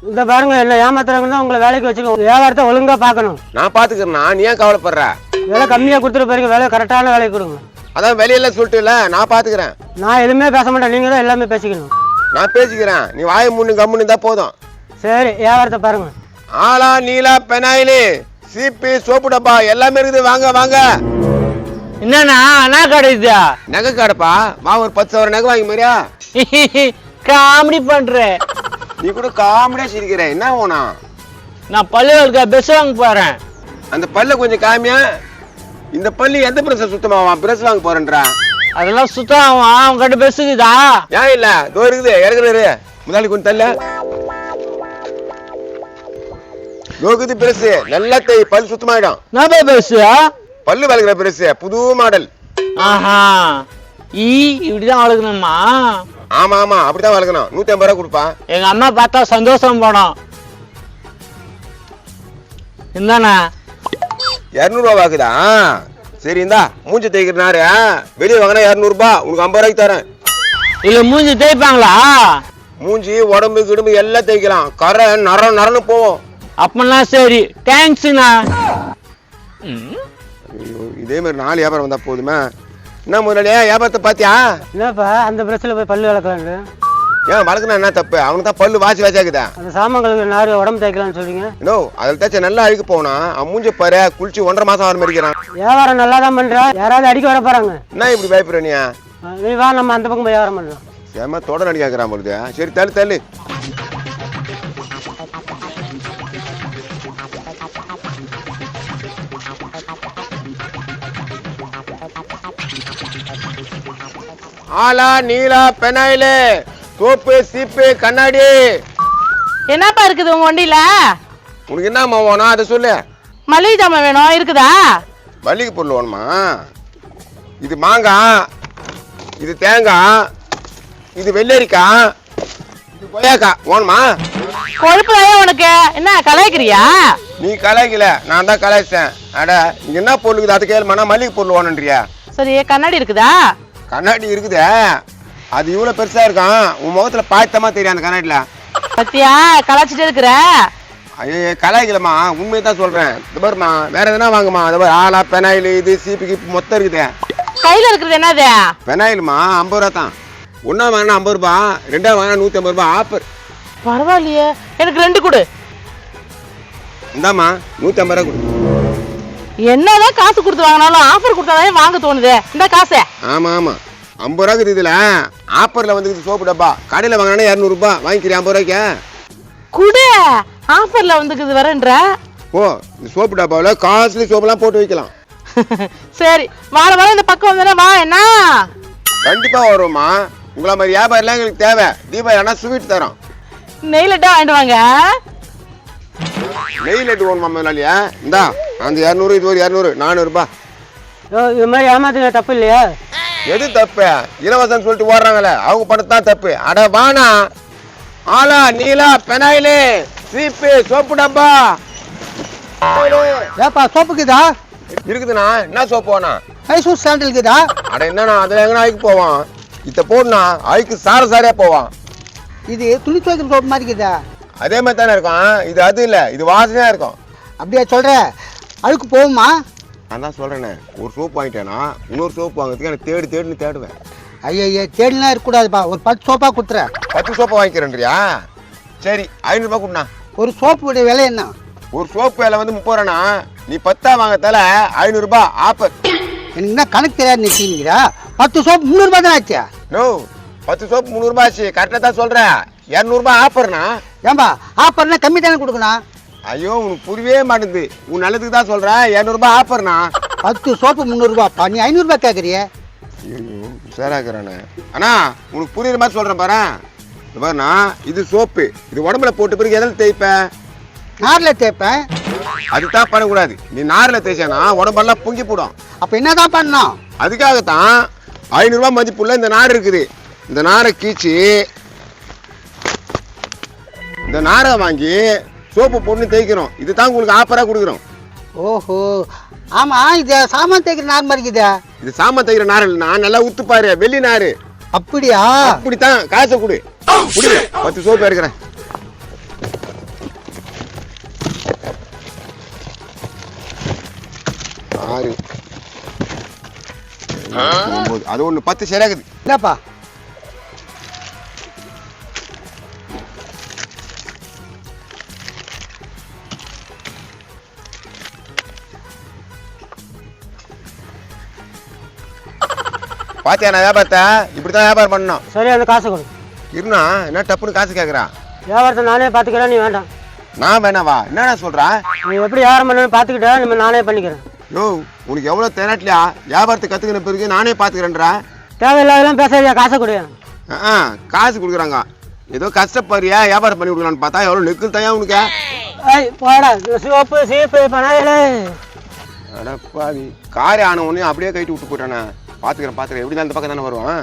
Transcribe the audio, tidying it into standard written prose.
இந்த பாருங்க என்ன ஏமாத்துறாங்கன்னா உங்களை வேலைக்கு வச்சுக்கோங்க. வியாபாரத்தை ஒழுங்கா பார்க்கணும். நான் பாத்துக்கிறேன். நீ ஏன் கவலைப்படுற? வேலை கம்மியா கொடுத்துட்டு பாருங்க, வேலை கரெக்டான வேலைக்கு கொடுங்க. அதான் வெளியெல்லாம் சொல்லிட்டு இல்ல, நான் பாத்துக்கிறேன். நான் எதுவுமே பேச மாட்டேன், நீங்க தான் எல்லாமே பேசிக்கணும். நான் பேசிக்கிறேன், நீ வாயை முன்னு கம்முன்னு தான் போதும். சரி, வியாபாரத்தை பாருங்க. ஆலா நீலா பெனாயிலு சீப்பி சோப்பு டப்பா எல்லாமே இருக்குது. வாங்க வாங்க. என்னண்ணா அண்ணா கடை இதா? நகை காடப்பா, வா ஒரு 10 சவர நகை வாங்கி மாதிரியா? காமெடி பண்றேன். நீ கூட காமெடியா சிரிக்கிற, என்ன ஓனா? நான் பல்லு வளர்க்க பெஸ் வாங்க போறேன். அந்த பல்ல கொஞ்சம் காமியா. இந்த பல்லு எந்த பிரஸ் சுத்தமாவா? பிரஸ் வாங்க போறேன்றா. அதெல்லாம் சுத்தம் ஆகும். அவன் கிட்ட பெஸ்ஸுக்குதா? ஏன் இல்ல, தோ இருக்குது இறக்குறாரு. முதலாளி கொஞ்சம் தள்ள. லோகுது பிரஸ் நல்லா தேய், பல்லு சுத்தமாயிடும். நான் போய் பெஸ் பல்லு வளர்க்குற பிரஸ், புது மாடல். ஆஹா, இப்படிதான் வளர்க்கணுமா? ஆமா ஆமா, அப்படிதான் வளர்க்கணும். 150 ரூபா கொடுப்பா. எங்க அம்மா பார்த்தா சந்தோஷம் படும். இந்தாண்ணா 200 ரூபா வாக்குதா? சரி இந்தா, மூஞ்சி தேய்க்கிற நாரு வெளியே வாங்கினா 200 ரூபா, உனக்கு 50 ரூபாய்க்கு தரேன். இல்ல மூஞ்சி தேய்ப்பாங்களா? மூஞ்சி உடம்பு கிடும்பு எல்லாம் தேய்க்கலாம். கரை நரன்னு போவோம். அப்படின்னா சரி, தேங்க்ஸ்ண்ணா. இதே மாதிரி 4 வியாபாரம் வந்தா போதுமே. என்ன முதலாளியா, வியாபாரத்தை பாத்தியா? என்னப்பா அந்த பிரஸ்ல போய் பல்லு வளர்க்கலான்னு? ஏன் வளர்க்கணும் என்ன தப்பு? அவனுக்கு தான் பல்லு வாச்சாக்குதா. அந்த சாமான்களுக்கு நார் உடம்பு தேய்க்கலாம்னு சொல்றீங்க. நோ, அதில் தேய்ச்சா நல்லா அழுக்கு போனா. அவன் மூஞ்சி பாரு, குளிச்சு 1.5 மாசம் ஆகிற மாதிரி. வியாபாரம் நல்லா தான் பண்ற, யாராவது அடிக்க வர போறாங்க. என்ன இப்படி பயப்படுற நீ? நீ வா, நம்ம அந்த பக்கம் போய் வியாபாரம் பண்ணலாம். சேமா தொடர் அடி கேட்கறான் பொழுது. சரி தள்ளு தள்ளு. ஆலா நீலா பெனாயிலு சோப்பு சீப்பு கண்ணாடி. என்னப்பா இருக்குது உங்க வண்டியில? உனக்கு என்ன வேணும் அதை சொல்லு. மளிகை ஜாமான் வேணும், இருக்குதா? மல்லிகை பொருள் வேணுமா? இது மாங்காய், இது தேங்காய், இது வெள்ளரிக்காய், இது கொய்யாக்காய் வேணுமா? கொழுப்புலையே உனக்கு என்ன கலாய்க்கிறியா? நீ கலாய்க்கல, நான் தான் கலாய்ச்சேன். அட இங்க என்ன பொருள் இருக்குது அது கேளுமா? மல்லிகை பொருள் வேணுன்றியா? சரி, கண்ணாடி இருக்குதா? கண்ணாடி இருக்குதே, அது இவ்வளவு பெருசா இருக்கான். உன் முகத்துல பாய்த்தமா தெரியும் அந்த கண்ணாடில. பத்தியா கலாச்சிட்டே இருக்கிற? ஐயோ கலாய்க்கலமா, உண்மையை தான் சொல்றேன். இது பாருமா, வேற எதுனா வாங்குமா. அது பாரு, ஆலா பெனாயில் இது சீப்பு கீப்பு மொத்தம் இருக்குது. கையில இருக்கிறது என்னது? பெனாயிலுமா 50 ரூபா தான். ஒன்னா வாங்கினா 50 ரூபா, ரெண்டா வாங்கினா 150 ரூபா ஆஃபர். பரவாயில்லையே, எனக்கு 2 கொடு. இந்தாமா 150 ரூபா கொடு. என்னதான் காசு கொடுத்து வாங்கினாலும் ஆஃபர் கொடுத்தாதான் வாங்க தோணுது. இந்த காசை. ஆமா ஆமா, 50 ரூபா இருக்குது இதுல. ஆஃபர்ல வந்து சோப்பு டப்பா கடையில வாங்கினா 200 ரூபா வாங்கிக்கிறேன். 50 ரூபாய்க்கு குடு. ஆஃபர்ல வந்துக்குது வரேன்ற. ஓ, இந்த சோப்பு டப்பாவில் காஸ்ட்லி சோப்பெல்லாம் போட்டு வைக்கலாம். சரி, வாரம் இந்த பக்கம் வந்தா வா. என்ன கண்டிப்பா வருவோமா? உங்களை மாதிரி வியாபாரம் எங்களுக்கு தேவை. தீபாவளி ஆனா ஸ்வீட் தரோம். நெய் லட்டா வாங்கிட்டு வாங்க. நெய் லட்டு வேணுமா முதலாளியா? இந்தா அந்த 200, இது ஒரு 200, 400 ரூபா. இது மாதிரி ஏமாத்துற தப்பு இல்லையா? எது தப்பு? இலவசம் சொல்லிட்டு ஓடுறாங்களே, அவங்க பண்ணத்தான் தப்பு. அட வானா ஆலா நீலா பெனாயிலு சீப்பு சோப்பு டப்பா. ஏப்பா சோப்புக்குதா? இருக்குதுண்ணா. என்ன சோப்பு வேணா? மைசூர் சாண்டல் இருக்குதா? அட என்னண்ணா, அதுல எங்கன்னா ஆய்க்கு போவான். இத்த போடுனா ஆய்க்கு சாரையா போவான். இது துணி துவைக்கிற சோப்பு மாதிரி இருக்குதா? அதே மாதிரி தானே இருக்கும். இது அது இல்ல, இது வாசனையா இருக்கும். அப்படியா சொல்ற? அழுக்கு போகுமா? நான் தான் சொல்றேனே, ஒரு சோப்பு வாங்கிட்டேன்னா இன்னொரு சோப்பு வாங்குறதுக்கு எனக்கு தேடுன்னு தேடுவேன். ஐயா தேடிலாம் இருக்கக்கூடாதுப்பா. ஒரு 10 சோப்பா கொடுத்துறேன். 10 சோப்பை வாங்கிக்கிறேன்றியா? சரி 500 ரூபாய் கொடுண்ணா. ஒரு சோப்புடைய விலை என்ன? ஒரு சோப்பு விலை வந்து 30 ரூபாண்ணா. நீ 10 வாங்கத்தால 500 ரூபாய் ஆஃபர். எனக்கு என்ன கணக்கு தெரியாது நினைக்கிறீங்களா? 10 சோப்பு 300 ரூபாய் தான் ஆச்சு. நோ, 10 சோப்பு 300 ரூபாய் ஆச்சு. கரெக்டாக தான் சொல்றேன். 200 ரூபாய் ஆஃபர்ண்ணா. ஏன்பா ஆஃபர்னா கம்மி தானே கொடுக்கணும்? ஐயோ உனக்கு புரியவே மாட்டேங்குது. உன் நல்லதுக்கு தான் சொல்றேன். 200 ரூபாய் ஆஃபர்ண்ணா. 10 சோப்பு 300 ரூபாய்ப்பா, நீ 500 ரூபாய் கேட்குறிய? ஐயோ சேராக்கிறேண்ணே. அண்ணா உனக்கு புரியுற மாதிரி சொல்றேன் பாரு. இது பாருண்ணா, இது சோப்பு. இது உடம்புல போட்டு பிறகு எதில் தேய்ப்பேன்? நாரில் தேய்ப்பேன். அதுதான் பண்ணக்கூடாது. நீ நாரில் தேய்ச்சானா உடம்பெல்லாம் பொங்கி போடும். அப்போ என்னதான் பண்ணணும்? அதுக்காகத்தான் 500 ரூபாய் மதிப்புள்ள இந்த நார் இருக்குது. இந்த நாரை கீச்சு இந்த நாரை வாங்கி சோப்பு போட்டு தேய்க்கிறோம். இதுதான் உங்களுக்கு ஆஃபரா கொடுக்குறோம். ஓஹோ, ஆமா, இது சாமான் தேய்க்கிற நார் மாதிரி இருக்குதா? இது சாமான் தேய்க்கிற நார் இல்லைண்ணா, நல்லா உத்து பாரு, வெள்ளி நாரு. அப்படியா? அப்படித்தான். காசை கொடு, 10 சோப்பு எடுக்கிறேன். 6 9 அது ஒன்று 10 சரியாகுது. என்னப்பா பாத்தியா நான் வியாபாரத்தை இப்படி தான் வியாபாரம் பண்ணணும். சரி அந்த காசை கொடு. இருண்ணா என்ன டப்புன்னு காசு கேட்குறா? வியாபாரத்தை நானே பார்த்துக்கிறேன், நீ வேண்டாம். நான் வேணாவா? என்னடா சொல்கிறா? நீ எப்படி வியாபாரம் பண்ணு பார்த்துக்கிட்டா நம்ம நானே பண்ணிக்கிறேன். யோ உனக்கு எவ்வளோ திரட்டலையா வியாபாரத்தை கற்றுக்கின பிறகு நானே பார்த்துக்கிறேன்றா? தேவையில்லாதெல்லாம் பேசாதியா, காசை கொடு. காசு கொடுக்குறாங்க ஏதோ கஷ்டப்படுறியா வியாபாரம் பண்ணி கொடுக்கலான்னு பார்த்தா எவ்வளோ நெக்கு தயா உனக்கு? ஏய் போடா, சோப்பு சீப்பு பணாயிலே. அடப்பாவி காரை ஆன உடனே அப்படியே கைட்டு விட்டு போயிட்டானே. பார்த்துக்கிறேன் எப்படி தான் இந்த பக்கம் தானே வருவான்.